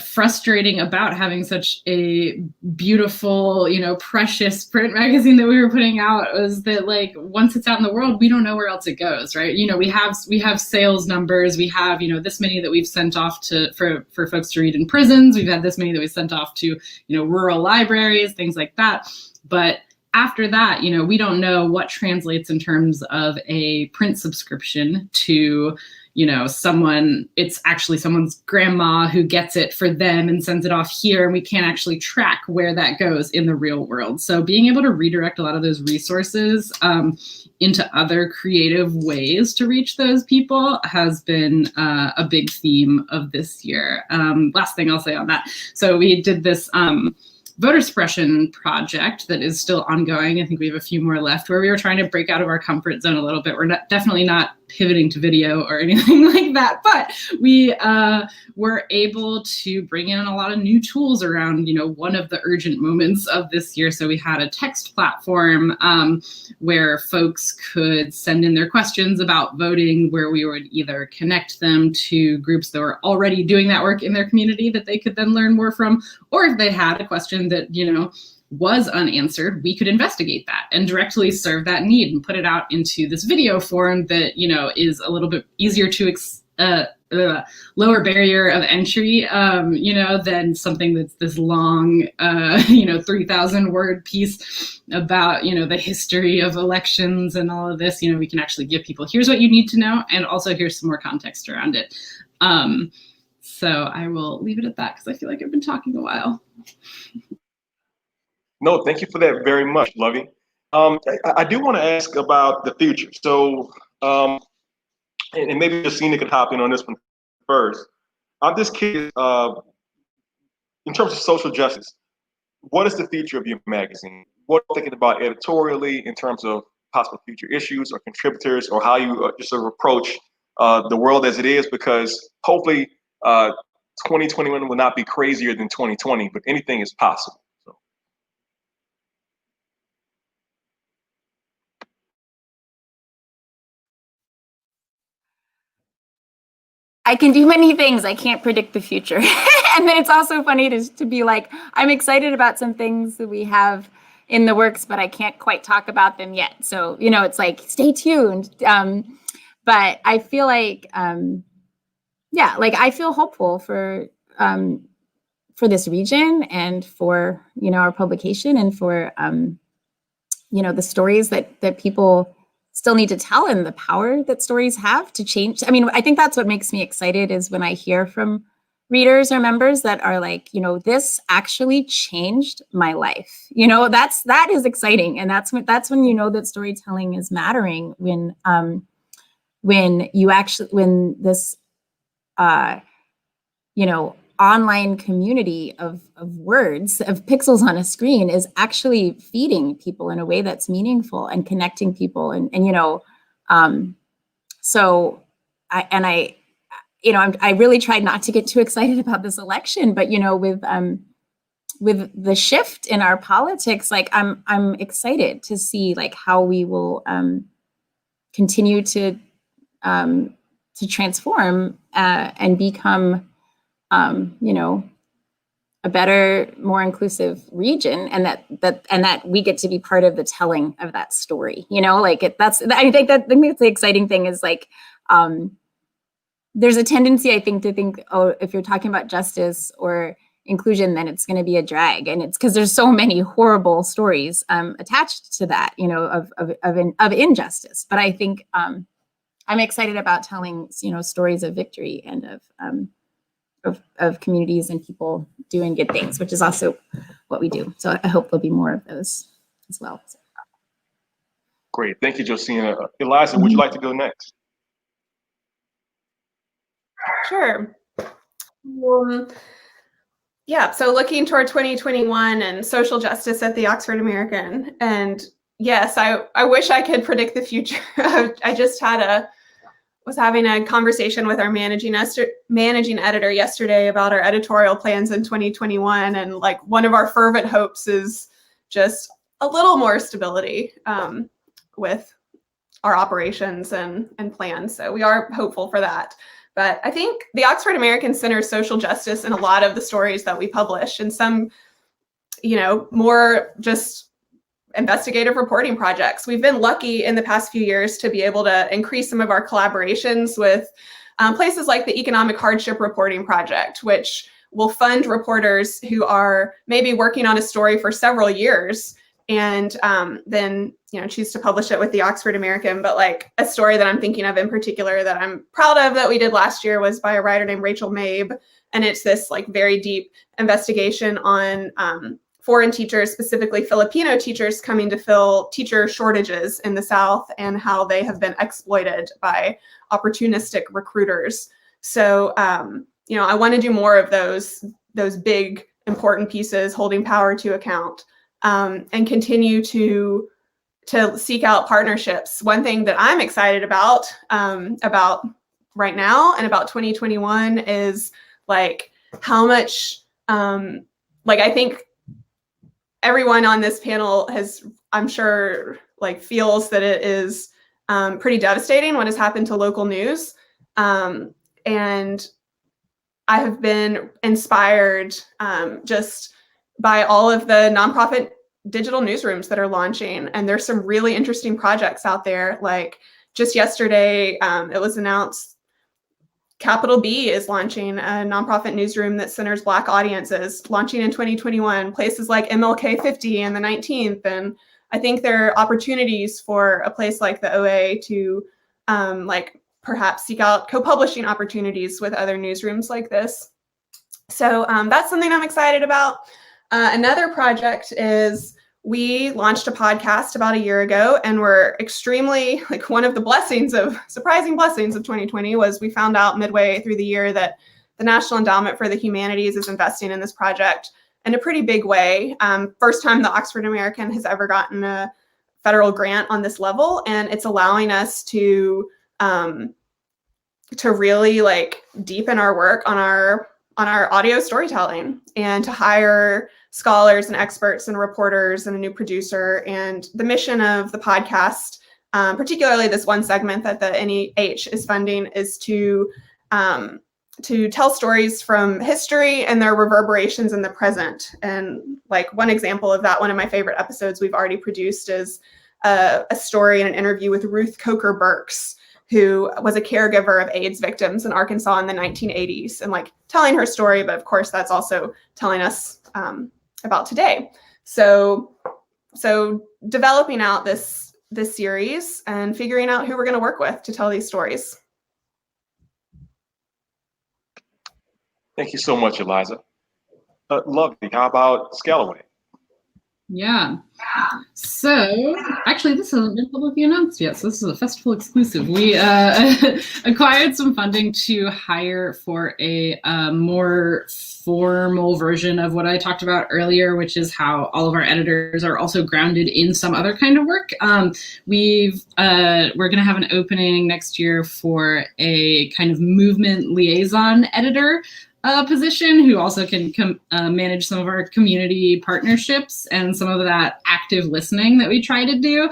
[SPEAKER 4] frustrating about having such a beautiful, you know, precious print magazine that we were putting out was that like once it's out in the world, we don't know where else it goes, right? You know, we have sales numbers, we have, you know, this many that we've sent off to for folks to read in prisons, we've had this many that we sent off to, you know, rural libraries, things like that. But after that, you know, we don't know what translates in terms of a print subscription to, you know, it's actually someone's grandma who gets it for them and sends it off here, and we can't actually track where that goes in the real world. So being able to redirect a lot of those resources into other creative ways to reach those people has been a big theme of this year. Last thing I'll say on that. So we did this voter suppression project that is still ongoing. I think we have a few more left, where we were trying to break out of our comfort zone a little bit. We're definitely not pivoting to video or anything like that, but we were able to bring in a lot of new tools around, you know, one of the urgent moments of this year. So we had a text platform where folks could send in their questions about voting, where we would either connect them to groups that were already doing that work in their community that they could then learn more from, or if they had a question that, you know, was unanswered, we could investigate that and directly serve that need and put it out into this video form that, you know, is a little bit easier to lower barrier of entry, you know, than something that's this long, you know, 3,000 word piece about, you know, the history of elections and all of this. You know, we can actually give people, here's what you need to know, and also here's some more context around it. So I will leave it at that because I feel like I've been talking a while.
[SPEAKER 2] No, thank you for that very much, Lovey. I do want to ask about the future. So, and maybe Josina could hop in on this one first. I'm just curious, in terms of social justice, what is the future of your magazine? What are you thinking about editorially in terms of possible future issues or contributors, or how you just sort of approach the world as it is? Because hopefully 2021 will not be crazier than 2020, but anything is possible.
[SPEAKER 5] I can do many things. I can't predict the future. And then it's also funny to be like, I'm excited about some things that we have in the works, but I can't quite talk about them yet. So, you know, it's like, stay tuned. But I feel like, yeah, like I feel hopeful for this region and for, you know, our publication and for, you know, the stories that people still need to tell and the power that stories have to change. I mean, I think that's what makes me excited is when I hear from readers or members that are like, you know, this actually changed my life. You know, that is exciting. And that's when you know that storytelling is mattering, when this, you know, online community of words, of pixels on a screen is actually feeding people in a way that's meaningful and connecting people. And you know, so I you know, I really tried not to get too excited about this election, but you know, with the shift in our politics, like I'm excited to see like how we will continue to transform and become you know, a better, more inclusive region, and that we get to be part of the telling of that story. You know, like I think that's the exciting thing is like, there's a tendency, I think, to think, oh, if you're talking about justice or inclusion, then it's going to be a drag, and it's because there's so many horrible stories attached to that, you know, of injustice. But I think I'm excited about telling, you know, stories of victory and of communities and people doing good things, which is also what we do. So I hope there'll be more of those as well.
[SPEAKER 2] Great. Thank you, Josina. Eliza, would you like to go next?
[SPEAKER 3] Sure. Yeah, so looking toward 2021 and social justice at the Oxford American. And yes, I wish I could predict the future. I just was having a conversation with our managing editor yesterday about our editorial plans in 2021. And like one of our fervent hopes is just a little more stability with our operations and plans. So we are hopeful for that. But I think the Oxford American centers social justice in a lot of the stories that we publish, and some, you know, more just investigative reporting projects. We've been lucky in the past few years to be able to increase some of our collaborations with places like the Economic Hardship Reporting Project, which will fund reporters who are maybe working on a story for several years and then, you know, choose to publish it with the Oxford American. But like a story that I'm thinking of in particular that I'm proud of that we did last year was by a writer named Rachel Mabe. And it's this like very deep investigation on foreign teachers, specifically Filipino teachers, coming to fill teacher shortages in the South and how they have been exploited by opportunistic recruiters. So, you know, I want to do more of those big, important pieces, holding power to account, and continue to seek out partnerships. One thing that I'm excited about right now and about 2021 is like how much, like I think everyone on this panel has, I'm sure, like feels that it is pretty devastating what has happened to local news. And I have been inspired just by all of the nonprofit digital newsrooms that are launching. And there's some really interesting projects out there. Like just yesterday, it was announced Capital B is launching a nonprofit newsroom that centers Black audiences, launching in 2021, places like MLK 50 and the 19th. And I think there are opportunities for a place like the OA to like perhaps seek out co-publishing opportunities with other newsrooms like this. So that's something I'm excited about. Another project is we launched a podcast about a year ago, and we're extremely, like one of the surprising blessings of 2020 was we found out midway through the year that the National Endowment for the Humanities is investing in this project in a pretty big way. First time the Oxford American has ever gotten a federal grant on this level, and it's allowing us to really like deepen our work on our audio storytelling and to hire scholars and experts and reporters and a new producer. And the mission of the podcast, particularly this one segment that the NEH is funding, is to tell stories from history and their reverberations in the present. And like one example of that, one of my favorite episodes we've already produced is a story and an interview with Ruth Coker Burks, who was a caregiver of AIDS victims in Arkansas in the 1980s, and like telling her story, but of course that's also telling us about today. So developing out this series and figuring out who we're going to work with to tell these stories.
[SPEAKER 2] Thank you so much, Eliza. Lovely. How about Scalaway?
[SPEAKER 4] Yeah. So actually, this hasn't been publicly announced yet. So this is a festival exclusive. We acquired some funding to hire for a more formal version of what I talked about earlier, which is how all of our editors are also grounded in some other kind of work. We're going to have an opening next year for a kind of movement liaison editor. position, who also can manage some of our community partnerships and some of that active listening that we try to do.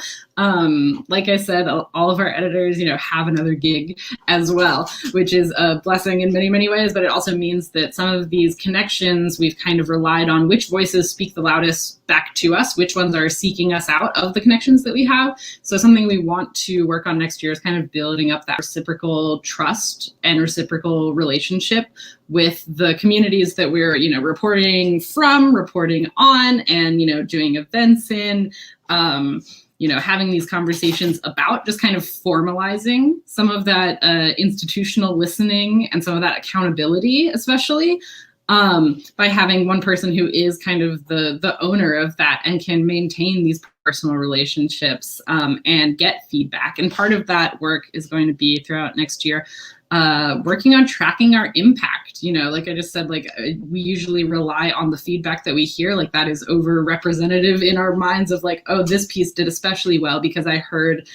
[SPEAKER 4] Like I said, all of our editors, have another gig as well, which is a blessing in many, many ways, but it also means that some of these connections, we've kind of relied on which voices speak the loudest back to us, which ones are seeking us out of the connections that we have. So something we want to work on next year is kind of building up that reciprocal trust and reciprocal relationship with the communities that we're, reporting from, reporting on, and, doing events in, having these conversations about, just kind of formalizing some of that institutional listening and some of that accountability, especially by having one person who is kind of the owner of that and can maintain these personal relationships and get feedback. And part of that work is going to be throughout next year, working on tracking our impact. Like I just said, we usually rely on the feedback that we hear, that is over representative in our minds of oh, this piece did especially well because I heard,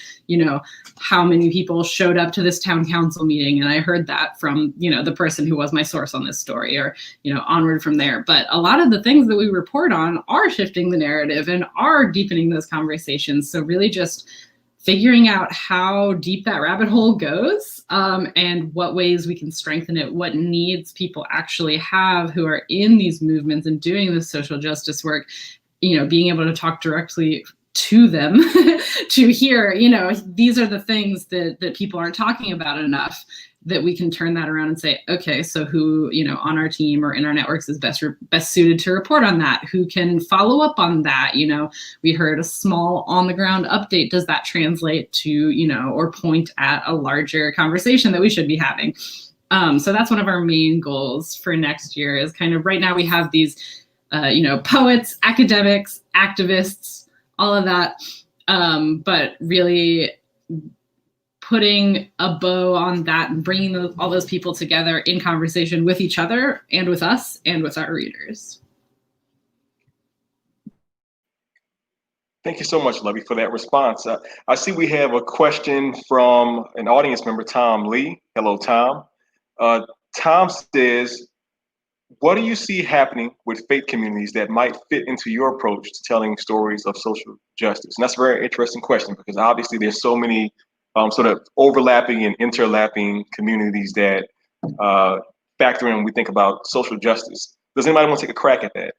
[SPEAKER 4] how many people showed up to this town council meeting, and I heard that from, the person who was my source on this story, or, onward from there. But a lot of the things that we report on are shifting the narrative and are deepening those conversations. So really just figuring out how deep that rabbit hole goes, and what ways we can strengthen it, what needs people actually have who are in these movements and doing this social justice work, being able to talk directly to them to hear, these are the things that people aren't talking about enough, that we can turn that around and say, okay, so who, on our team or in our networks is best suited to report on that? Who can follow up on that? We heard a small on the ground update. Does that translate to, or point at a larger conversation that we should be having? So that's one of our main goals for next year, is kind of, right now we have these, poets, academics, activists, all of that. But really putting a bow on that and bringing all those people together in conversation with each other and with us and with our readers.
[SPEAKER 2] Thank you so much, Lovey, for that response. I see we have a question from an audience member, Tom Lee. Hello, Tom. Tom says, what do you see happening with faith communities that might fit into your approach to telling stories of social justice? And that's a very interesting question, because obviously there's so many sort of overlapping and interlapping communities that factor in when we think about social justice. Does anybody want to take a crack at that?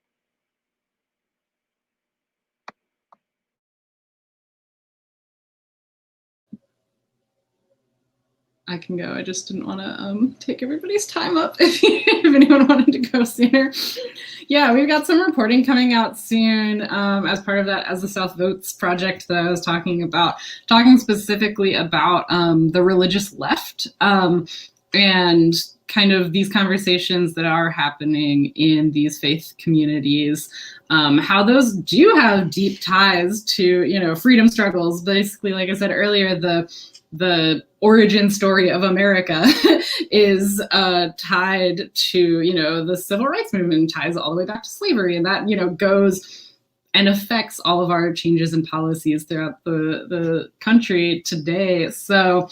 [SPEAKER 4] I can go. I just didn't want to take everybody's time up if anyone wanted to go sooner. Yeah, we've got some reporting coming out soon as part of that As the South Votes project that I was talking about, talking specifically about the religious left and kind of these conversations that are happening in these faith communities, how those do have deep ties to, freedom struggles. Basically, like I said earlier, the origin story of America is tied to, the civil rights movement, ties all the way back to slavery. And that, goes and affects all of our changes and policies throughout the country today. So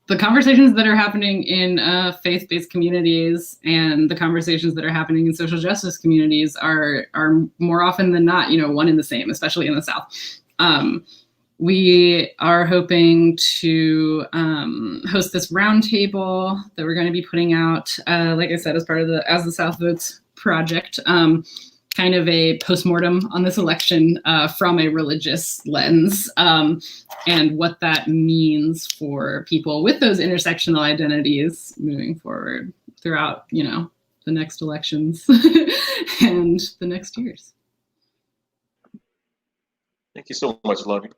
[SPEAKER 4] the conversations that are happening in faith-based communities and the conversations that are happening in social justice communities are more often than not, one and the same, especially in the South. We are hoping to host this roundtable that we're going to be putting out, like I said, as part of the As the South Votes project, kind of a postmortem on this election from a religious lens, and what that means for people with those intersectional identities moving forward throughout, the next elections and the next years.
[SPEAKER 2] Thank you so much, Lovey.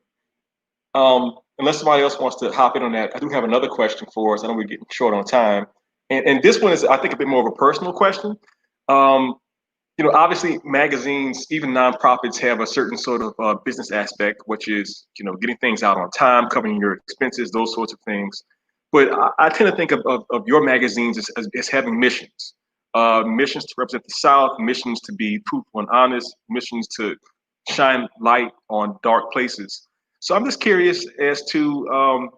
[SPEAKER 2] Unless somebody else wants to hop in on that, I do have another question for us. I know we're getting short on time. And this one is, I think, a bit more of a personal question. Obviously magazines, even nonprofits, have a certain sort of business aspect, which is, getting things out on time, covering your expenses, those sorts of things. But I tend to think of your magazines as having missions. Missions to represent the South, missions to be truthful and honest, missions to shine light on dark places. So I'm just curious as to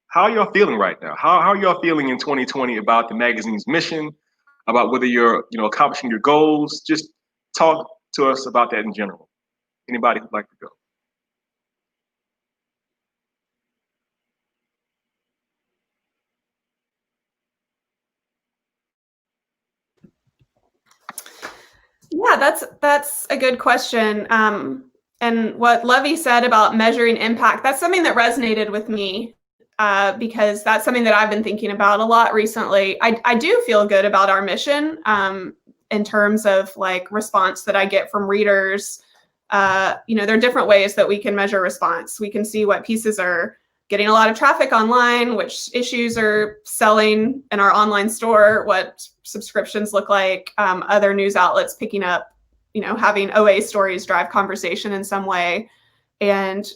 [SPEAKER 2] how y'all feeling right now. How are y'all feeling in 2020 about the magazine's mission, about whether you're, accomplishing your goals. Just talk to us about that in general. Anybody who'd like to go?
[SPEAKER 3] Yeah, that's a good question. And what Lovey said about measuring impact, that's something that resonated with me because that's something that I've been thinking about a lot recently. I do feel good about our mission in terms of like response that I get from readers. There are different ways that we can measure response. We can see what pieces are getting a lot of traffic online, which issues are selling in our online store, what subscriptions look like, other news outlets picking up, having OA stories drive conversation in some way. And,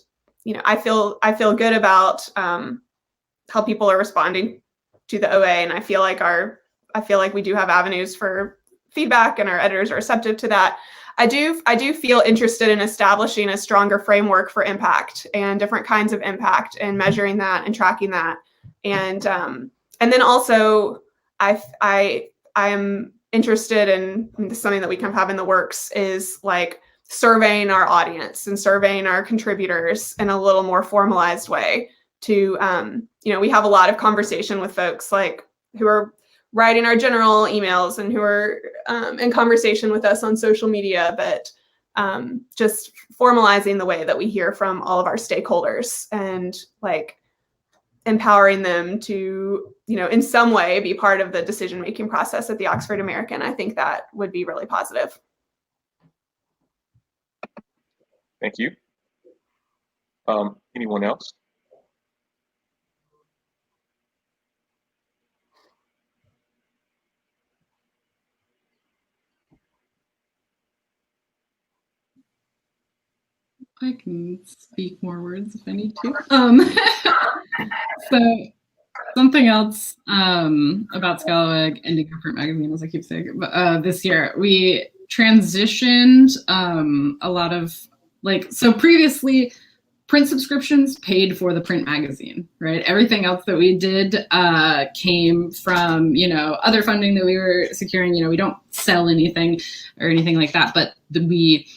[SPEAKER 3] I feel good about how people are responding to the OA. And I feel like we do have avenues for feedback and our editors are receptive to that. I do feel interested in establishing a stronger framework for impact and different kinds of impact and measuring that and tracking that. And then also I am interested in something that we kind of have in the works is like surveying our audience and surveying our contributors in a little more formalized way to, we have a lot of conversation with folks like who are writing our general emails and who are in conversation with us on social media, but just formalizing the way that we hear from all of our stakeholders and like empowering them to, in some way be part of the decision-making process at the Oxford American. I think that would be really positive.
[SPEAKER 2] Thank you. Anyone else?
[SPEAKER 4] I can speak more words if I need to. So something else about Scalawag ending our print magazine, as I keep saying, this year we transitioned a lot of so previously print subscriptions paid for the print magazine, right? Everything else that we did came from, other funding that we were securing. We don't sell anything or anything like that, but we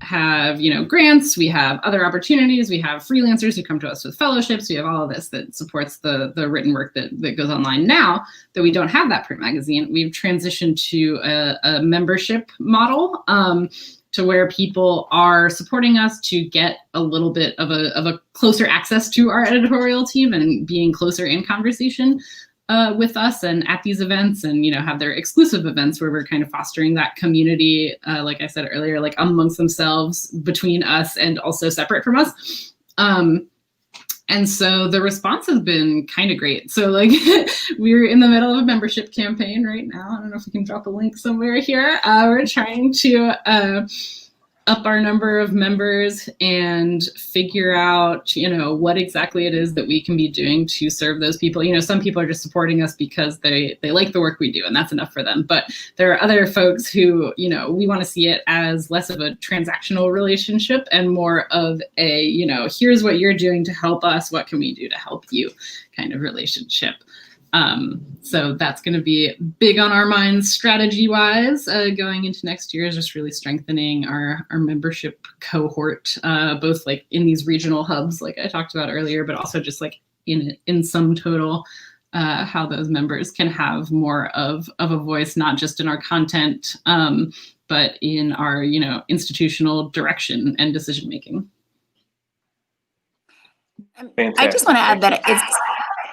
[SPEAKER 4] have, grants, we have other opportunities, we have freelancers who come to us with fellowships, we have all of this that supports the written work that goes online. Now that we don't have that print magazine, we've transitioned to a membership model to where people are supporting us to get a little bit of a closer access to our editorial team and being closer in conversation with us and at these events, and have their exclusive events where we're kind of fostering that community, like I said earlier, like amongst themselves, between us, and also separate from us. And so the response has been kind of great. So we're in the middle of a membership campaign right now. I don't know if we can drop a link somewhere here. We're trying to up our number of members and figure out, what exactly it is that we can be doing to serve those people. Some people are just supporting us because they like the work we do, and that's enough for them. But there are other folks who, we want to see it as less of a transactional relationship and more of a, here's what you're doing to help us, what can we do to help you kind of relationship. So that's going to be big on our minds strategy-wise going into next year, is just really strengthening our membership cohort, both in these regional hubs, like I talked about earlier, but also just in sum total, how those members can have more of a voice, not just in our content, but in our institutional direction and decision making.
[SPEAKER 5] I just want to add that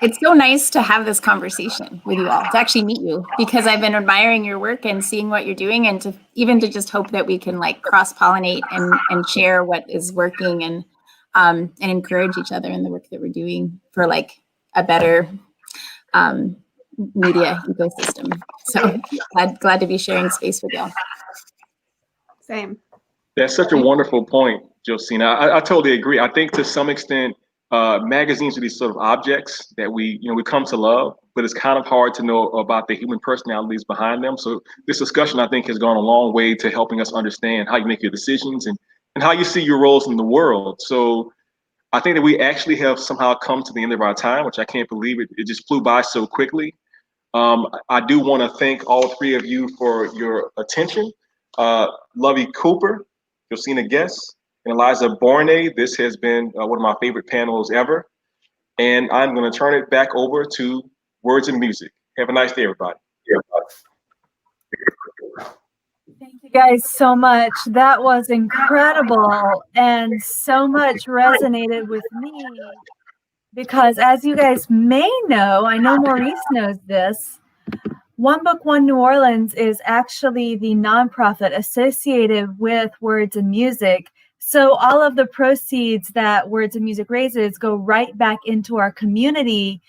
[SPEAKER 5] it's so nice to have this conversation with you all, to actually meet you, because I've been admiring your work and seeing what you're doing, and to just hope that we can cross-pollinate and share what is working and encourage each other in the work that we're doing for a better media ecosystem. So glad to be sharing space with y'all.
[SPEAKER 3] Same.
[SPEAKER 2] That's such a wonderful point, Josina. I totally agree. I think to some extent, magazines are these sort of objects that we come to love, but it's kind of hard to know about the human personalities behind them. So this discussion, I think, has gone a long way to helping us understand how you make your decisions and how you see your roles in the world. So I think that we actually have somehow come to the end of our time, which I can't believe it. It just flew by so quickly. I do want to thank all three of you for your attention. Lovey Cooper, Josina Guess, and Eliza Borne. This has been one of my favorite panels ever. And I'm going to turn it back over to Words and Music. Have a nice day, everybody.
[SPEAKER 1] Thank you guys so much. That was incredible, and so much resonated with me because, as you guys may know, I know Maurice knows this, One Book, One New Orleans is actually the nonprofit associated with Words and Music. So all of the proceeds that Words and Music raises go right back into our community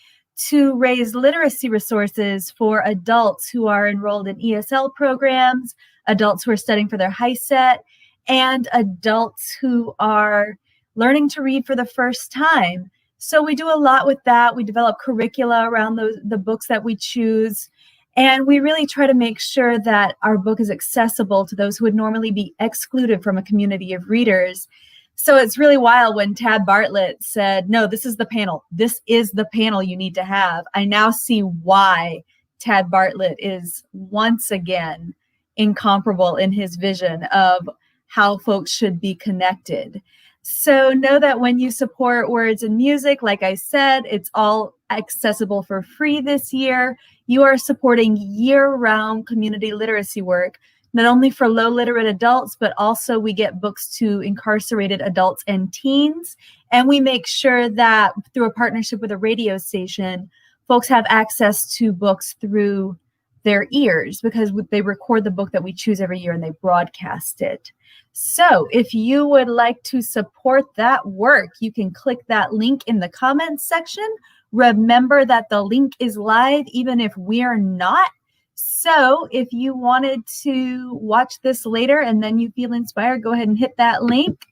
[SPEAKER 1] to raise literacy resources for adults who are enrolled in ESL programs, adults who are studying for their HiSET, and adults who are learning to read for the first time. So we do a lot with that. We develop curricula around the books that we choose. And we really try to make sure that our book is accessible to those who would normally be excluded from a community of readers. So it's really wild when Tad Bartlett said, no, this is the panel. This is the panel you need to have. I now see why Tad Bartlett is once again incomparable in his vision of how folks should be connected. So know that when you support Words and Music, like I said, it's all accessible for free this year. You are supporting year-round community literacy work, not only for low literate adults, but also we get books to incarcerated adults and teens. And we make sure that through a partnership with a radio station, folks have access to books through their ears because they record the book that we choose every year and they broadcast it. So if you would like to support that work, you can click that link in the comments section. Remember that the link is live even if we're not. So if you wanted to watch this later and then you feel inspired, go ahead and hit that link.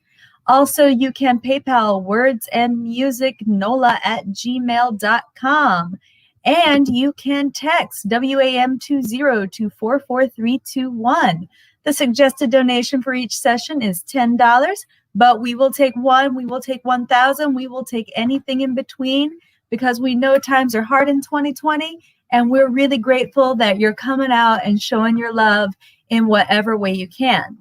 [SPEAKER 1] Also, you can PayPal wordsandmusic@gmail.com. And you can text WAM20 to 44321. The suggested donation for each session is $10, but we will take one, we will take 1,000, we will take anything in between because we know times are hard in 2020, and we're really grateful that you're coming out and showing your love in whatever way you can.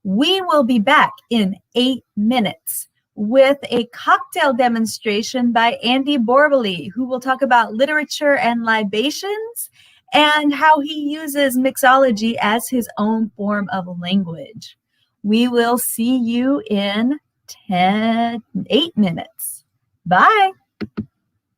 [SPEAKER 1] We will be back in 8 minutes with a cocktail demonstration by Andy Borbely, who will talk about literature and libations and how he uses mixology as his own form of language. We will see you in 8 minutes. Bye.